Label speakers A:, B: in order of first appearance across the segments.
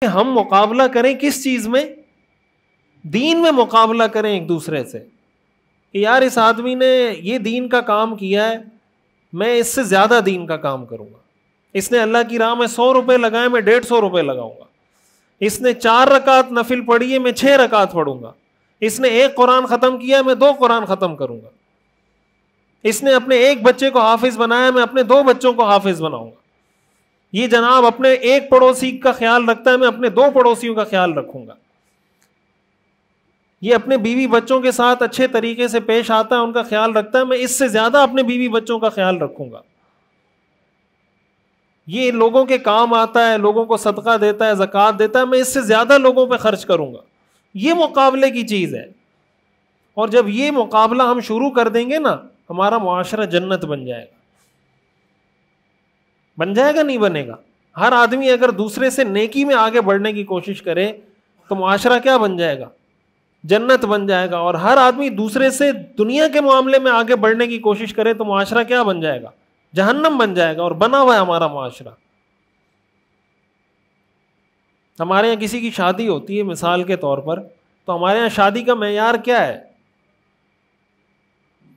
A: ہم مقابلہ کریں کس چیز میں؟ دین میں مقابلہ کریں ایک دوسرے سے کہ یار اس آدمی نے یہ دین کا کام کیا ہے، میں اس سے زیادہ دین کا کام کروں گا. اس نے اللہ کی راہ میں 100 روپے لگائے، میں 150 روپے لگاؤں گا. اس نے 4 رکعت نفل پڑھی ہے، میں 6 رکعت پڑھوں گا. اس نے 1 قرآن ختم کیا ہے، میں 2 قرآن ختم کروں گا. اس نے اپنے 1 بچے کو حافظ بنایا، میں اپنے 2 بچوں کو حافظ بناؤں گا. یہ جناب اپنے 1 پڑوسی کا خیال رکھتا ہے، میں اپنے 2 پڑوسیوں کا خیال رکھوں گا. یہ اپنے بیوی بچوں کے ساتھ اچھے طریقے سے پیش آتا ہے، ان کا خیال رکھتا ہے، میں اس سے زیادہ اپنے بیوی بچوں کا خیال رکھوں گا. یہ لوگوں کے کام آتا ہے، لوگوں کو صدقہ دیتا ہے، زکوٰۃ دیتا ہے، میں اس سے زیادہ لوگوں پہ خرچ کروں گا. یہ مقابلے کی چیز ہے. اور جب یہ مقابلہ ہم شروع کر دیں گے نا، ہمارا معاشرہ جنت بن جائے گا. بن جائے گا نہیں بنے گا؟ ہر آدمی اگر دوسرے سے نیکی میں آگے بڑھنے کی کوشش کرے تو معاشرہ کیا بن جائے گا؟ جنت بن جائے گا. اور ہر آدمی دوسرے سے دنیا کے معاملے میں آگے بڑھنے کی کوشش کرے تو معاشرہ کیا بن جائے گا؟ جہنم بن جائے گا. اور بنا ہوا ہے ہمارا معاشرہ. ہمارے یہاں کسی کی شادی ہوتی ہے مثال کے طور پر، تو ہمارے یہاں شادی کا معیار کیا ہے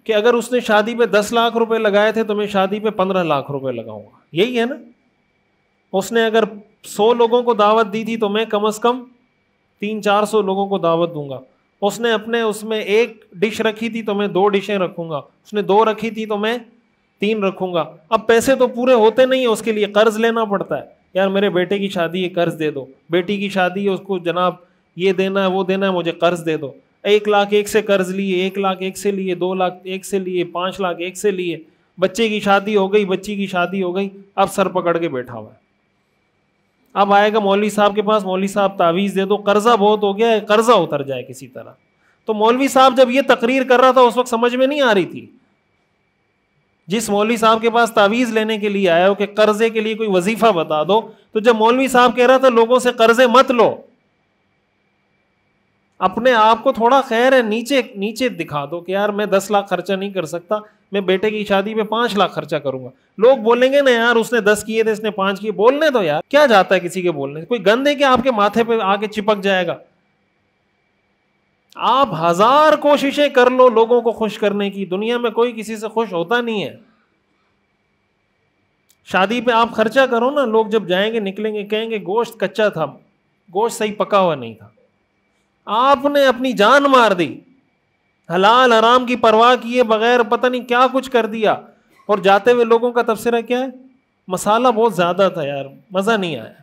A: کہ اگر اس نے شادی پہ 10 لاکھ روپے لگائے تھے تو میں شادی پہ 15 لاکھ روپے لگاؤں گا. یہی ہے نا. اس نے اگر 100 لوگوں کو دعوت دی تھی تو میں کم از کم 300-400 لوگوں کو دعوت دوں گا. اس نے اپنے اس میں 1 ڈش رکھی تھی تو میں 2 ڈشیں رکھوں گا. اس نے 2 رکھی تھی تو میں 3 رکھوں گا. اب پیسے تو پورے ہوتے نہیں ہیں، اس کے لیے قرض لینا پڑتا ہے. یار میرے بیٹے کی شادی ہے، قرض دے دو. بیٹی کی شادی ہے، اس کو جناب یہ دینا ہے وہ دینا ہے، مجھے قرض دے دو. 1 لاکھ ایک سے قرض لیے، 1 لاکھ ایک سے لیے، 2 لاکھ ایک سے لیے، 5 لاکھ ایک سے لیے. بچے کی شادی ہو گئی، بچی کی شادی ہو گئی، اب سر پکڑ کے بیٹھا ہوا ہے. اب آئے گا مولوی صاحب کے پاس، مولوی صاحب تعویذ دے دو، قرضہ بہت ہو گیا ہے، قرضہ اتر جائے کسی طرح. تو مولوی صاحب جب یہ تقریر کر رہا تھا اس وقت سمجھ میں نہیں آ رہی تھی. جس مولوی صاحب کے پاس تعویذ لینے کے لیے آیا ہو کہ قرضے کے لیے کوئی وظیفہ بتا دو، تو جب مولوی صاحب کہہ رہا تھا لوگوں سے قرضے مت لو، اپنے آپ کو تھوڑا خیر ہے نیچے دکھا دو کہ یار میں 10 لاکھ خرچہ نہیں کر سکتا، میں بیٹے کی شادی پہ 5 لاکھ خرچہ کروں گا. لوگ بولیں گے نا یار اس نے 10 کیے تھے اس نے 5 کیے. بولنے دو یار، کیا جاتا ہے کسی کے بولنے؟ کوئی گند ہے کہ آپ کے ماتھے پہ آ کے چپک جائے گا؟ آپ 1000 کوششیں کر لو لوگوں کو خوش کرنے کی، دنیا میں کوئی کسی سے خوش ہوتا نہیں ہے. شادی پہ آپ خرچہ کرو نا، لوگ جب جائیں گے نکلیں گے کہیں گے گوشت کچا تھا، گوشت صحیح پکا ہوا نہیں تھا. آپ نے اپنی جان مار دی، حلال حرام کی پرواہ کیے بغیر پتہ نہیں کیا کچھ کر دیا. اور جاتے ہوئے لوگوں کا تبصرہ کیا ہے؟ مسالہ بہت زیادہ تھا یار، مزہ نہیں آیا.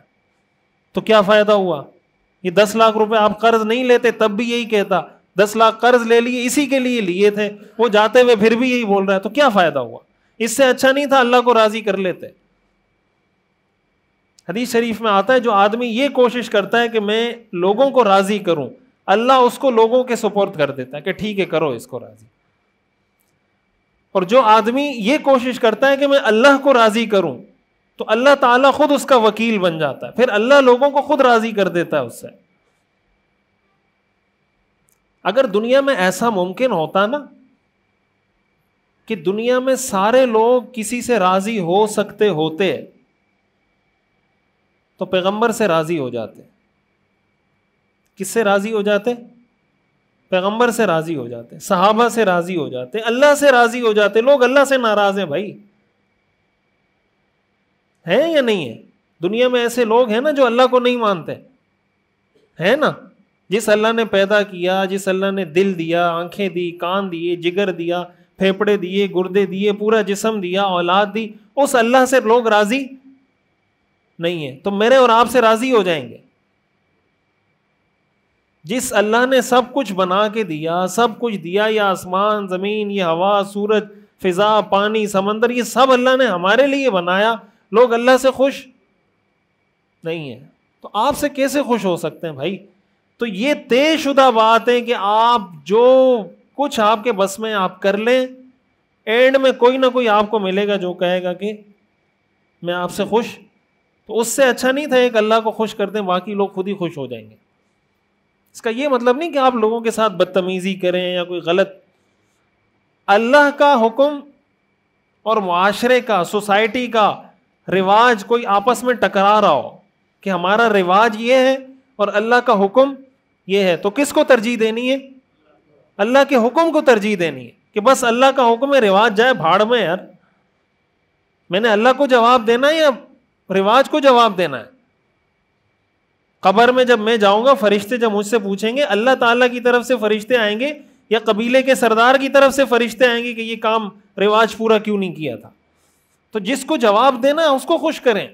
A: تو کیا فائدہ ہوا؟ یہ 10 لاکھ روپے آپ قرض نہیں لیتے تب بھی یہی کہتا، 10 لاکھ قرض لے لیے اسی کے لیے لیے تھے، وہ جاتے ہوئے پھر بھی یہی بول رہا ہے. تو کیا فائدہ ہوا؟ اس سے اچھا نہیں تھا اللہ کو راضی کر لیتے. حدیث شریف میں آتا ہے جو آدمی یہ کوشش کرتا ہے کہ میں لوگوں کو راضی کروں، اللہ اس کو لوگوں کے سپرد کر دیتا ہے کہ ٹھیک ہے کرو اس کو راضی. اور جو آدمی یہ کوشش کرتا ہے کہ میں اللہ کو راضی کروں تو اللہ تعالیٰ خود اس کا وکیل بن جاتا ہے، پھر اللہ لوگوں کو خود راضی کر دیتا ہے اس سے. اگر دنیا میں ایسا ممکن ہوتا نا کہ دنیا میں سارے لوگ کسی سے راضی ہو سکتے ہوتے تو پیغمبر سے راضی ہو جاتے. کس سے راضی ہو جاتے؟ پیغمبر سے راضی ہو جاتے، صحابہ سے راضی ہو جاتے، اللہ سے راضی ہو جاتے. لوگ اللہ سے ناراض ہیں بھائی، ہیں یا نہیں ہیں؟ دنیا میں ایسے لوگ ہیں نا جو اللہ کو نہیں مانتے ہیں نا. جس اللہ نے پیدا کیا، جس اللہ نے دل دیا، آنکھیں دی، کان دیے، جگر دیا، پھیپڑے دیے، گردے دیے، پورا جسم دیا، اولاد دی، اس اللہ سے لوگ راضی نہیں ہیں. تو میرے اور آپ سے راضی ہو جائیں گے؟ جس اللہ نے سب کچھ بنا کے دیا، سب کچھ دیا، یہ آسمان زمین، یہ ہوا سورج فضا پانی سمندر، یہ سب اللہ نے ہمارے لیے بنایا، لوگ اللہ سے خوش نہیں ہیں. تو آپ سے کیسے خوش ہو سکتے ہیں بھائی؟ تو یہ طے شدہ بات ہے کہ آپ جو کچھ آپ کے بس میں آپ کر لیں، اینڈ میں کوئی نہ کوئی آپ کو ملے گا جو کہے گا کہ میں آپ سے خوش. تو اس سے اچھا نہیں تھا ایک اللہ کو خوش کر دیں، باقی لوگ خود ہی خوش ہو جائیں گے. اس کا یہ مطلب نہیں کہ آپ لوگوں کے ساتھ بدتمیزی کریں یا کوئی غلط. اللہ کا حکم اور معاشرے کا، سوسائٹی کا رواج کوئی آپس میں ٹکرا رہا ہو کہ ہمارا رواج یہ ہے اور اللہ کا حکم یہ ہے, تو کس کو ترجیح دینی ہے؟ اللہ کے حکم کو ترجیح دینی ہے کہ بس اللہ کا حکم ہے, رواج جائے بھاڑ میں یار, میں نے اللہ کو جواب دینا ہے یا رواج کو جواب دینا ہے؟ قبر میں جب میں جاؤں گا, فرشتے جب مجھ سے پوچھیں گے, اللہ تعالیٰ کی طرف سے فرشتے آئیں گے یا قبیلے کے سردار کی طرف سے فرشتے آئیں گے کہ یہ کام رواج پورا کیوں نہیں کیا تھا؟ تو جس کو جواب دینا ہے اس کو خوش کریں.